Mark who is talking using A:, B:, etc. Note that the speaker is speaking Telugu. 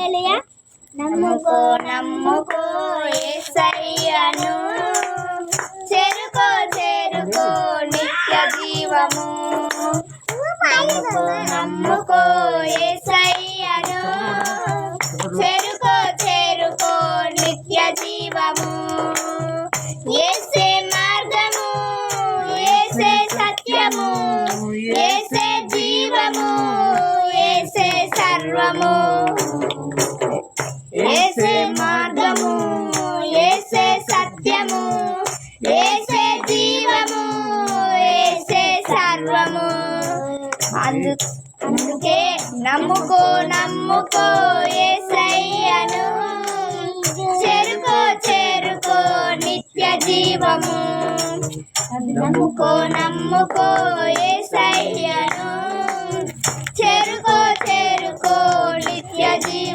A: హల్లెలూయా. నమ్ముకో నమ్ముకో యేసయ్యను, చేరుకో చేరుకో నిత్య జీవము. నమ్ముకో నమ్ముకో యేసయ్యను, చేరుకో చేరుకో నిత్య జీవము. యేసే మార్గము, యేసే సత్యము, యేసే జీవము, యేసే సర్వము. యేసే మార్గము, యేసే సత్యము, యేసే జీవము, యేసే సర్వము. అందుకే నమ్ముకో నమ్ముకో యేసయ్యను, చేరుకో చేరుకో నిత్య జీవము. నమ్ముకో నమ్ముకో యేసయ్యను, చేరుకో చేరుకో నిత్య జీవము.